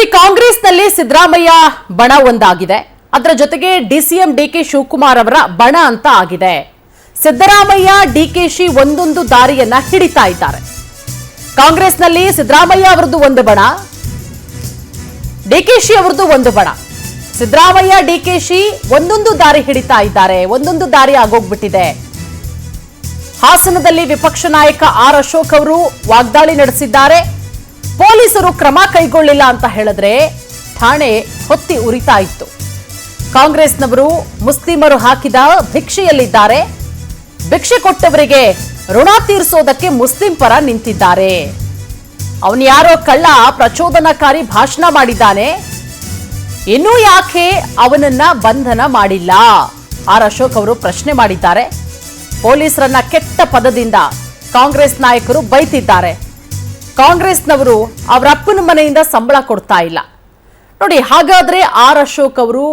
ನೋಡಿ, ಕಾಂಗ್ರೆಸ್ನಲ್ಲಿ ಸಿದ್ದರಾಮಯ್ಯ ಬಣ ಒಂದಾಗಿದೆ, ಅದರ ಜೊತೆಗೆ ಡಿಸಿಎಂ ಡಿಕೆ ಶಿವಕುಮಾರ್ ಅವರ ಬಣ ಅಂತ ಆಗಿದೆ. ಸಿದ್ದರಾಮಯ್ಯ ಡಿಕೆಶಿ ಒಂದೊಂದು ದಾರಿಯನ್ನ ಹಿಡಿತಾ ಇದ್ದಾರೆ. ಕಾಂಗ್ರೆಸ್ನಲ್ಲಿ ಸಿದ್ದರಾಮಯ್ಯ ಅವರದ್ದು ಒಂದು ಬಣ, ಡಿಕೆಶಿ ಅವರದ್ದು ಒಂದು ಬಣ. ಸಿದ್ದರಾಮಯ್ಯ ಡಿಕೆಶಿ ಒಂದೊಂದು ದಾರಿ ಹಿಡಿತಾ ಇದ್ದಾರೆ, ಒಂದೊಂದು ದಾರಿ ಆಗೋಗ್ಬಿಟ್ಟಿದೆ. ಹಾಸನದಲ್ಲಿ ವಿಪಕ್ಷ ನಾಯಕ ಆರ್ ಅಶೋಕ್ ಅವರು ವಾಗ್ದಾಳಿ ನಡೆಸಿದ್ದಾರೆ. ಪೊಲೀಸರು ಕ್ರಮ ಕೈಗೊಳ್ಳಿಲ್ಲ ಅಂತ ಹೇಳಿದ್ರೆ ಠಾಣೆ ಹೊತ್ತಿ ಉರಿತಾ ಇತ್ತು. ಕಾಂಗ್ರೆಸ್ನವರು ಮುಸ್ಲಿಮರು ಹಾಕಿದ ಭಿಕ್ಷೆಯಲ್ಲಿದ್ದಾರೆ. ಭಿಕ್ಷೆ ಕೊಟ್ಟವರಿಗೆ ಋಣ ತೀರಿಸೋದಕ್ಕೆ ಮುಸ್ಲಿಂ ಪರ ನಿಂತಿದ್ದಾರೆ. ಅವನು ಯಾರೋ ಕಳ್ಳ ಪ್ರಚೋದನಕಾರಿ ಭಾಷಣ ಮಾಡಿದ್ದಾನೆ, ಇನ್ನೂ ಯಾಕೆ ಅವನನ್ನ ಬಂಧನ ಮಾಡಿಲ್ಲ? ಆರ್ ಅಶೋಕ್ ಅವರು ಪ್ರಶ್ನೆ ಮಾಡಿದ್ದಾರೆ. ಪೊಲೀಸರನ್ನ ಕೆಟ್ಟ ಪದದಿಂದ ಕಾಂಗ್ರೆಸ್ ನಾಯಕರು ಬೈತಿದ್ದಾರೆ. ಕಾಂಗ್ರೆಸ್ನವರು ಅವರ ಅಪ್ಪನ ಮನೆಯಿಂದ ಸಂಬಳ ಕೊಡ್ತಾ ಇಲ್ಲ. ನೋಡಿ, ಹಾಗಾದ್ರೆ ಆರ್ ಅಶೋಕ್ ಅವರು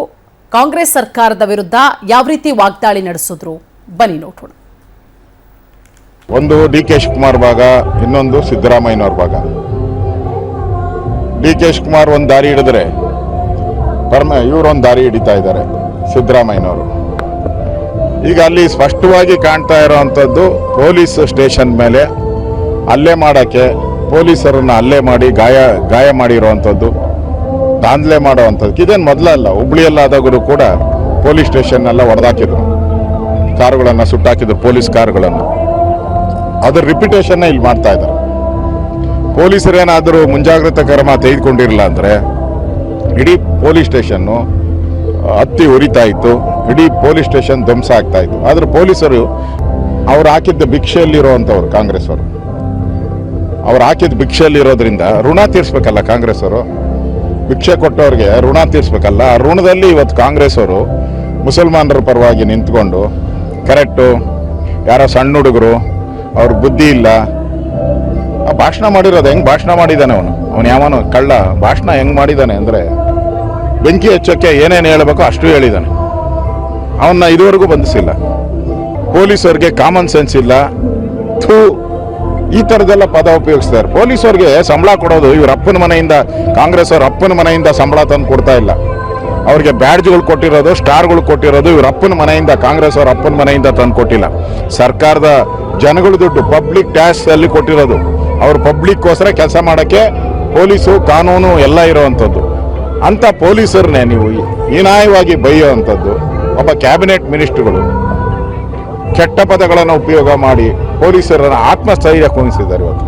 ಕಾಂಗ್ರೆಸ್ ಸರ್ಕಾರದ ವಿರುದ್ಧ ಯಾವ ರೀತಿ ವಾಗ್ದಾಳಿ ನಡೆಸಿದ್ರು ಬನ್ನಿ ನೋಡೋಣ. ಒಂದು ಡಿ ಕೆ ಶಿವಕುಮಾರ್ ಭಾಗ, ಇನ್ನೊಂದು ಸಿದ್ದರಾಮಯ್ಯನವ್ರ ಭಾಗ. ಡಿ ಕೆ ಶಿವಕುಮಾರ್ ಒಂದು ದಾರಿ ಹಿಡಿದ್ರೆ ಇವರೊಂದು ದಾರಿ ಹಿಡಿತಾ ಇದ್ದಾರೆ ಸಿದ್ದರಾಮಯ್ಯನವರು. ಈಗ ಅಲ್ಲಿ ಸ್ಪಷ್ಟವಾಗಿ ಕಾಣ್ತಾ ಇರೋವಂಥದ್ದು, ಪೊಲೀಸ್ ಸ್ಟೇಷನ್ ಮೇಲೆ ಹಲ್ಲೆ ಮಾಡೋಕ್ಕೆ, ಪೊಲೀಸರನ್ನು ಹಲ್ಲೆ ಮಾಡಿ ಗಾಯ ಮಾಡಿರೋವಂಥದ್ದು, ದಾಂಧಲೆ ಮಾಡೋವಂಥದ್ದು. ಇದೇನು ಮೊದಲಲ್ಲ, ಹುಬ್ಳಿಯಲ್ಲಾದಾಗಲೂ ಕೂಡ ಪೊಲೀಸ್ ಸ್ಟೇಷನ್ನೆಲ್ಲ ಹೊಡೆದಾಕಿದ್ರು, ಕಾರುಗಳನ್ನು ಸುಟ್ಟಾಕಿದ್ರು, ಪೊಲೀಸ್ ಕಾರುಗಳನ್ನು. ಅದರ ರಿಪಿಟೇಷನ್ನ ಇಲ್ಲಿ ಮಾಡ್ತಾ ಇದ್ದಾರೆ. ಪೊಲೀಸರೇನಾದರೂ ಮುಂಜಾಗ್ರತಾ ಕ್ರಮ ತೆಗೆದುಕೊಂಡಿರಲಿಲ್ಲ ಅಂದರೆ ಇಡೀ ಪೊಲೀಸ್ ಸ್ಟೇಷನ್ನು ಹತ್ತಿ ಉರಿತಾ ಇತ್ತು, ಇಡೀ ಪೊಲೀಸ್ ಸ್ಟೇಷನ್ ಧ್ವಂಸ ಆಗ್ತಾ ಇತ್ತು. ಆದರೆ ಪೊಲೀಸರು ಅವ್ರು ಹಾಕಿದ್ದ ಭಿಕ್ಷೆಯಲ್ಲಿರುವಂಥವ್ರು, ಕಾಂಗ್ರೆಸ್ ಅವರು ಅವ್ರು ಹಾಕಿದ ಭಿಕ್ಷೆಯಲ್ಲಿರೋದ್ರಿಂದ ಋಣ ತೀರಿಸ್ಬೇಕಲ್ಲ ಕಾಂಗ್ರೆಸ್ ಅವರು. ಭಿಕ್ಷೆ ಕೊಟ್ಟವ್ರಿಗೆ ಋಣ ತೀರಿಸ್ಬೇಕಲ್ಲ. ಆ ಋಣದಲ್ಲಿ ಇವತ್ತು ಕಾಂಗ್ರೆಸ್ ಅವರು ಮುಸಲ್ಮಾನರ ಪರವಾಗಿ ನಿಂತ್ಕೊಂಡು, ಕರೆಕ್ಟು, ಯಾರೋ ಸಣ್ಣ ಹುಡುಗರು, ಅವ್ರ ಬುದ್ಧಿ ಇಲ್ಲ, ಭಾಷಣ ಮಾಡಿರೋದು ಹೆಂಗೆ ಭಾಷಣ ಮಾಡಿದ್ದಾನೆ ಅವನು ಯಾವನು ಕಳ್ಳ. ಭಾಷಣ ಹೆಂಗೆ ಮಾಡಿದ್ದಾನೆ ಅಂದರೆ ಬೆಂಕಿ ಹಚ್ಚೋಕ್ಕೆ ಏನೇನು ಹೇಳಬೇಕೋ ಅಷ್ಟು ಹೇಳಿದ್ದಾನೆ. ಅವನ್ನ ಇದುವರೆಗೂ ಬಂಧಿಸಿಲ್ಲ. ಪೊಲೀಸವ್ರಿಗೆ ಕಾಮನ್ ಸೆನ್ಸ್ ಇಲ್ಲ. ಈ ಥರದ್ದೆಲ್ಲ ಪದ ಉಪಯೋಗಿಸ್ತಾರೆ. ಪೊಲೀಸವ್ರಿಗೆ ಸಂಬಳ ಕೊಡೋದು ಇವ್ರ ಅಪ್ಪನ ಮನೆಯಿಂದ, ಕಾಂಗ್ರೆಸ್ ಅವ್ರ ಅಪ್ಪನ ಮನೆಯಿಂದ ಸಂಬಳ ತಂದು ಕೊಡ್ತಾ ಇಲ್ಲ. ಅವ್ರಿಗೆ ಬ್ಯಾಡ್ಜ್ಗಳು ಕೊಟ್ಟಿರೋದು, ಸ್ಟಾರ್ಗಳು ಕೊಟ್ಟಿರೋದು ಇವ್ರ ಅಪ್ಪನ ಮನೆಯಿಂದ, ಕಾಂಗ್ರೆಸ್ ಅವ್ರ ಅಪ್ಪನ ಮನೆಯಿಂದ ತಂದು ಕೊಟ್ಟಿಲ್ಲ. ಸರ್ಕಾರದ ಜನಗಳ ದುಡ್ಡು, ಪಬ್ಲಿಕ್ ಟ್ಯಾಕ್ಸ್ ಅಲ್ಲಿ ಕೊಟ್ಟಿರೋದು. ಅವ್ರು ಪಬ್ಲಿಕ್ಕೋಸ್ಕರ ಕೆಲಸ ಮಾಡೋಕ್ಕೆ ಪೊಲೀಸು, ಕಾನೂನು ಎಲ್ಲ ಇರೋವಂಥದ್ದು. ಅಂಥ ಪೊಲೀಸರನ್ನೇ ನೀವು ಹೀನಾಯವಾಗಿ ಬೈಯೋ ಅಂಥದ್ದು. ಒಬ್ಬ ಕ್ಯಾಬಿನೆಟ್ ಮಿನಿಸ್ಟ್ರುಗಳು ಕೆಟ್ಟ ಪದಗಳನ್ನು ಉಪಯೋಗ ಮಾಡಿ ಪೊಲೀಸರನ್ನು ಆತ್ಮಸ್ಥೈರ್ಯ ಕುಣಿಸಿದ್ದಾರೆ ಇವತ್ತು.